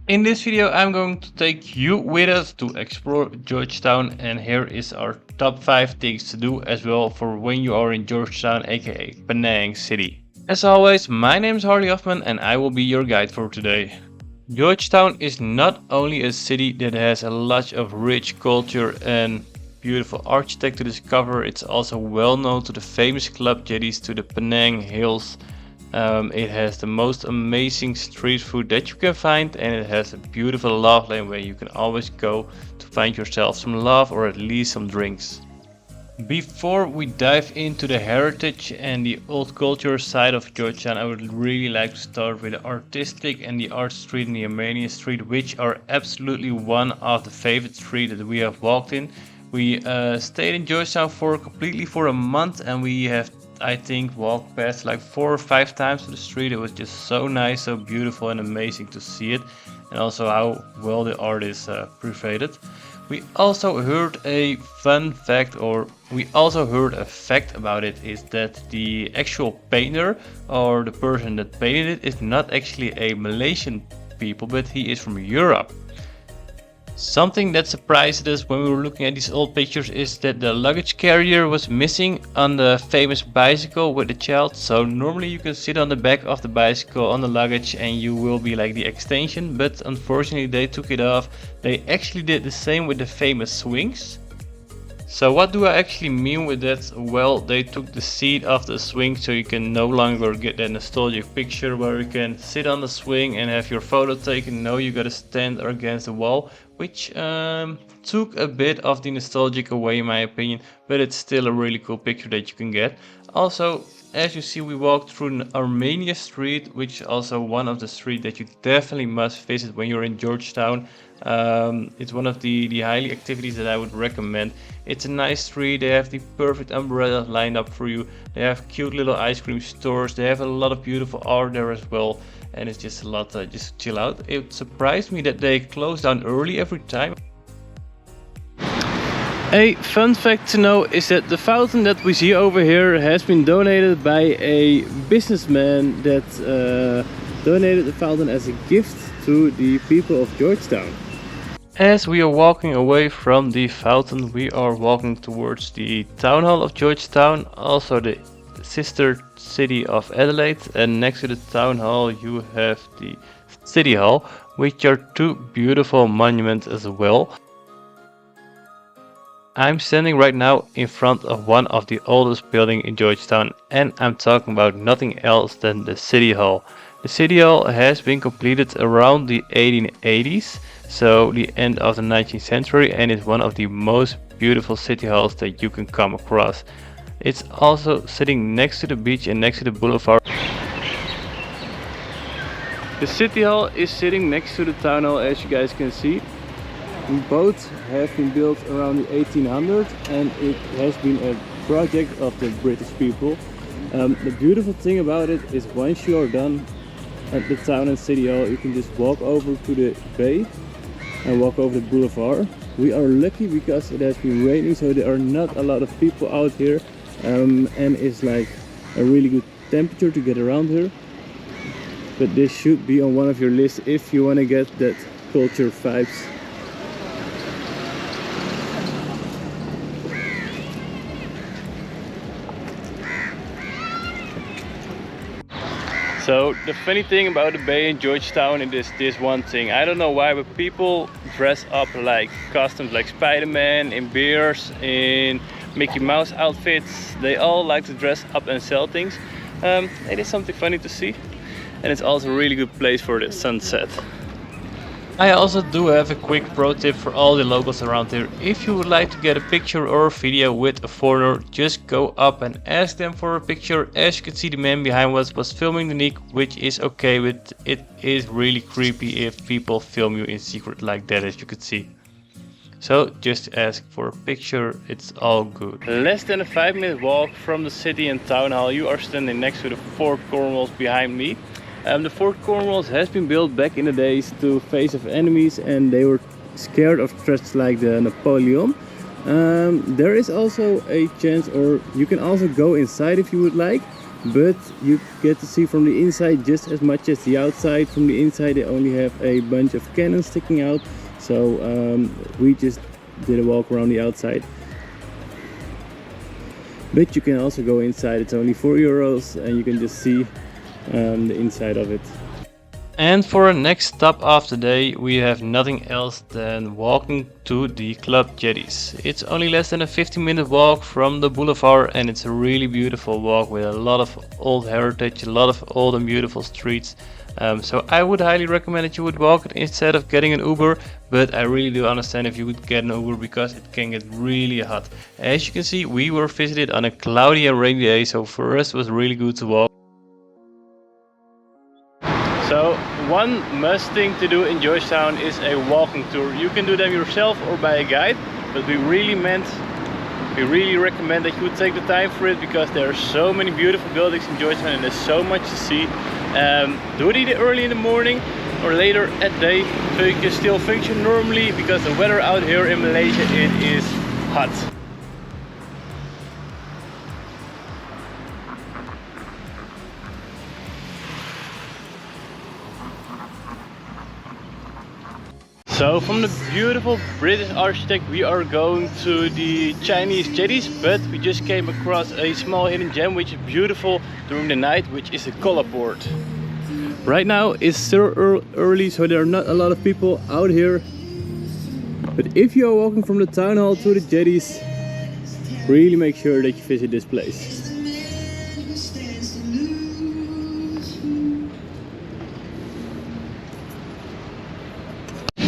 In this video I'm going to take you with us to explore Georgetown, and here is our top 5 things to do as well for when you are in Georgetown, aka Penang City. As always, my name is Harley Hoffman and I will be your guide for today. Georgetown is not only a city that has a lot of rich culture and beautiful architecture to discover, it's also well known to the famous club jetties to the Penang Hills. It has the most amazing street food that you can find, and it has a beautiful love lane where you can always go to find yourself some love or at least some drinks. Before we dive into the heritage and the old culture side of Georgetown, I would really like to start with the artistic and the art street and the Armenian street, which are absolutely one of the favorite streets that we have walked in. We stayed in Georgetown for completely for a month, and we have, I think, walked past like 4 or 5 times to the street. It was just so nice, so beautiful and amazing to see it, and also how well the art is portrayed. We also heard a fun fact, or we also heard a fact about it, is that the actual painter or the person that painted it is not actually a Malaysian people, but he is from Europe. Something that surprised us when we were looking at these old pictures is that the luggage carrier was missing on the famous bicycle with the child. So normally you can sit on the back of the bicycle on the luggage and you will be like the extension, but unfortunately they took it off. They actually did the same with the famous swings. So what do I actually mean with that? Well, they took the seat off the swing so you can no longer get that nostalgic picture where you can sit on the swing and have your photo taken. No, you gotta stand against the wall, which took a bit of the nostalgic away in my opinion, but it's still a really cool picture that you can get. Also, as you see, we walked through an Armenia street, which is also one of the streets that you definitely must visit when you're in Georgetown. It's one of the highly activities that I would recommend. It's a nice street, they have the perfect umbrellas lined up for you, they have cute little ice cream stores, they have a lot of beautiful art there as well, and it's just a lot just chill out. It surprised me that they close down early every time. A fun fact to know is that the fountain that we see over here has been donated by a businessman that donated the fountain as a gift to the people of Georgetown. As we are walking away from the fountain, we are walking towards the town hall of Georgetown, also the sister city of Adelaide, and next to the town hall you have the city hall, which are two beautiful monuments as well. I'm standing right now in front of one of the oldest buildings in Georgetown, and I'm talking about nothing else than the City Hall. The City Hall has been completed around the 1880s, so the end of the 19th century, and is one of the most beautiful city halls that you can come across. It's also sitting next to the beach and next to the boulevard. The City Hall is sitting next to the Town Hall, as you guys can see. Both have been built around the 1800s, and it has been a project of the British people. The beautiful thing about it is once you are done at the town and city hall, you can just walk over to the bay and walk over the boulevard. We are lucky because it has been raining, so there are not a lot of people out here, and it's like a really good temperature to get around here. But this should be on one of your lists if you want to get that culture vibes. So the funny thing about the bay in Georgetown is this one thing. I don't know why, but people dress up like costumes like Spider-Man, in bears, in Mickey Mouse outfits. They all like to dress up and sell things. It is something funny to see, and it's also a really good place for the sunset. I also do have a quick pro tip for all the locals around here. If you would like to get a picture or a video with a foreigner, just go up and ask them for a picture. As you can see, the man behind us was filming the Nick, which is okay, but it is really creepy if people film you in secret like that, as you can see. So just ask for a picture, it's all good. Less than a 5-minute walk from the city and town hall, you are standing next to the Fort Cornwallis behind me. The Fort Cornwallis has been built back in the days to face off enemies, and they were scared of threats like the Napoleon. There is also a chance, or you can also go inside if you would like, but you get to see from the inside just as much as the outside. From the inside they only have a bunch of cannons sticking out, so we just did a walk around the outside. But you can also go inside. It's only €4 and you can just see the inside of it. And for our next stop of the day, we have nothing else than walking to the Club Jetties. It's only less than a 15-minute walk from the boulevard, and it's a really beautiful walk with a lot of old heritage, a lot of old and beautiful streets. So I would highly recommend that you would walk it instead of getting an Uber, but I really do understand if you would get an Uber because it can get really hot. As you can see, we were visited on a cloudy and rainy day, so for us it was really good to walk. So one must thing to do in Georgetown is a walking tour. You can do them yourself or by a guide, but we really recommend that you would take the time for it because there are so many beautiful buildings in Georgetown and there's so much to see. Do it either early in the morning or later at day so you can still function normally, because the weather out here in Malaysia, it is hot. So from the beautiful British architect we are going to the Chinese jetties, but we just came across a small hidden gem which is beautiful during the night, which is a collarport. Right now it's still early, so there are not a lot of people out here, but if you are walking from the town hall to the jetties, really make sure that you visit this place.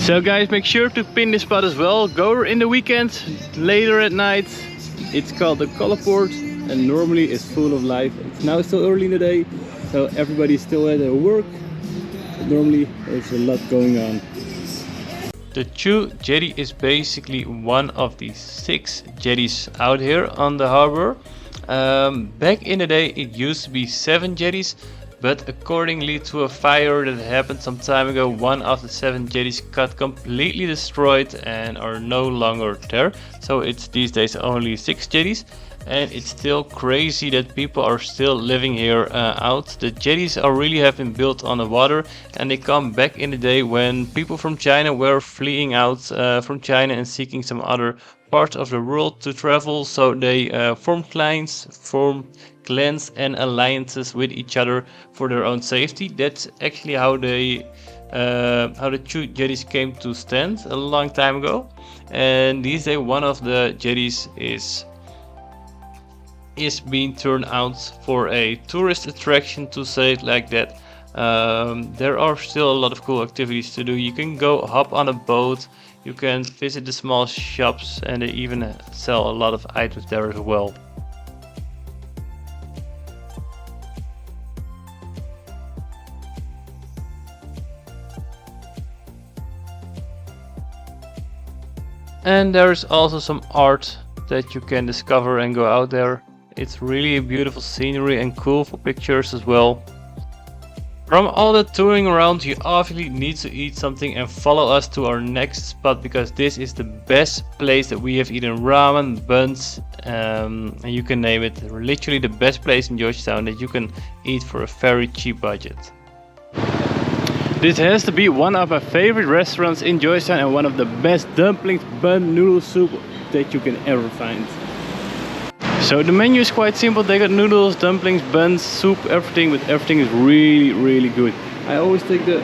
So guys, make sure to pin this spot as well. Go in the weekends, later at night. It's called the collarport and normally it's full of life. It's now still early in the day, so everybody's still at their work. But normally there's a lot going on. The Chu jetty is basically one of the 6 jetties out here on the harbor. Back in the day it used to be 7 jetties, but accordingly to a fire that happened some time ago, one of the 7 jetties got completely destroyed and are no longer there. So it's these days only 6 jetties, and it's still crazy that people are still living here out. The jetties are really have been built on the water, and they come back in the day when people from China were fleeing out from China and seeking some other parts of the world to travel. So they formed clans and alliances with each other for their own safety. That's actually how the Chu jetties came to stand a long time ago. And these days one of the jetties is being turned out for a tourist attraction, to say it like that. There are still a lot of cool activities to do. You can go hop on a boat, you can visit the small shops, and they even sell a lot of items there as well. And there's also some art that you can discover and go out there. It's really a beautiful scenery and cool for pictures as well. From all the touring around, you obviously need to eat something and follow us to our next spot, because this is the best place that we have eaten ramen, buns, and you can name it. Literally the best place in Georgetown that you can eat for a very cheap budget. This has to be one of my favorite restaurants in Georgetown and one of the best dumplings, bun, noodle soup that you can ever find. So the menu is quite simple. They got noodles, dumplings, buns, soup, everything, but everything is really good. I always take the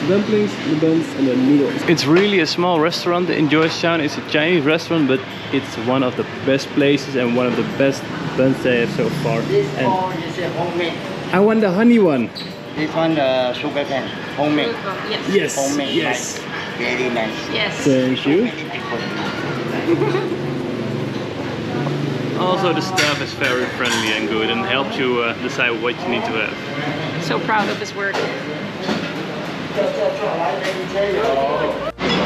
dumplings, the buns and the noodles. It's really a small restaurant in Georgetown. It's a Chinese restaurant, but it's one of the best places and one of the best buns they have so far. This all is homemade. I want the honey one. This one the sugar cane, homemade. Yes. Yes, Homemade. yes. Nice. Very nice. Yes. Thank you. Many people. Also the staff is very friendly and good and helps you decide what you need to have. So proud of his work.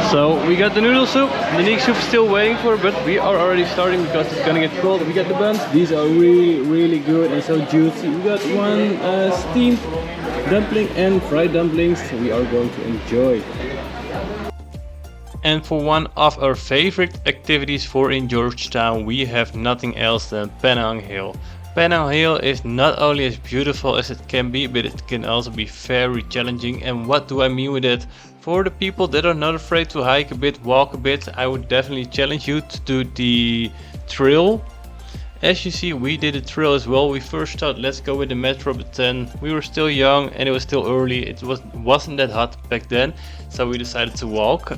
So we got the noodle soup. The Nick soup is still waiting for, but we are already starting because it's gonna get cold. We got the buns. These are really good and so juicy. We got one steamed dumpling and fried dumplings we are going to enjoy. And for one of our favorite activities for in Georgetown, we have nothing else than Penang Hill. Penang Hill is not only as beautiful as it can be, but it can also be very challenging. And what do I mean with that? For the people that are not afraid to hike a bit, walk a bit, I would definitely challenge you to do the trail. As you see, we did a trail as well. We first thought let's go with the metro, but then we were still young and it was still early. It wasn't that hot back then, so we decided to walk.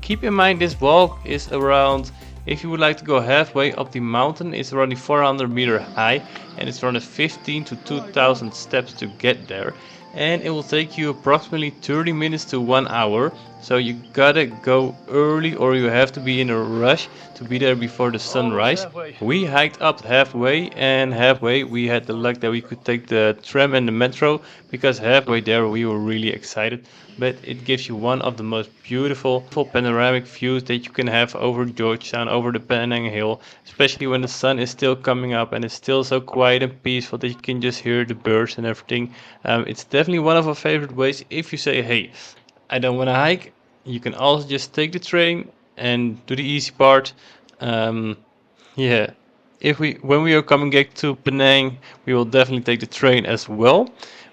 Keep in mind this walk is around, if you would like to go halfway up the mountain, it's around 400-meter high and it's around 15 to 2000 steps to get there. And it will take you approximately 30 minutes to 1 hour. So you gotta go early or you have to be in a rush to be there before the sunrise. We hiked up halfway, and halfway we had the luck that we could take the tram and the metro, because halfway there we were really excited. But it gives you one of the most beautiful panoramic views that you can have over Georgetown, over the Penang Hill, especially when the sun is still coming up and it's still so quiet and peaceful that you can just hear the birds and everything. It's definitely one of our favorite ways. If you say, hey, I don't want to hike, you can also just take the train and do the easy part. Yeah, when we are coming back to Penang, we will definitely take the train as well.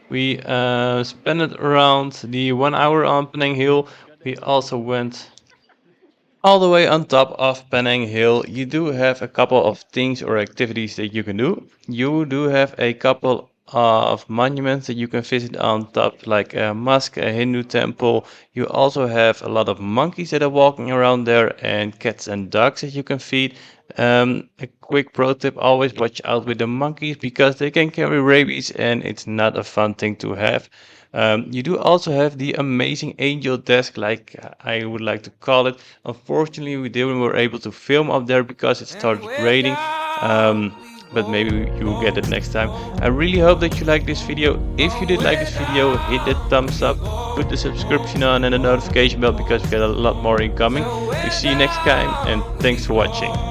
We spent it around the 1 hour on Penang Hill. We also went all the way on top of Penang Hill. You do have a couple of things or activities that you can do. You do have a couple of monuments that you can visit on top, like a mosque, a Hindu temple. You also have a lot of monkeys that are walking around there, and cats and dogs that you can feed. A quick pro tip, always watch out with the monkeys because they can carry rabies and it's not a fun thing to have. You do also have the amazing angel desk, like I would like to call it. Unfortunately, we didn't were able to film up there because it started raining. But maybe you will get it next time. I really hope that you like this video. If you did like this video, hit that thumbs up, put the subscription on and the notification bell because we got a lot more incoming. We see you next time, and thanks for watching.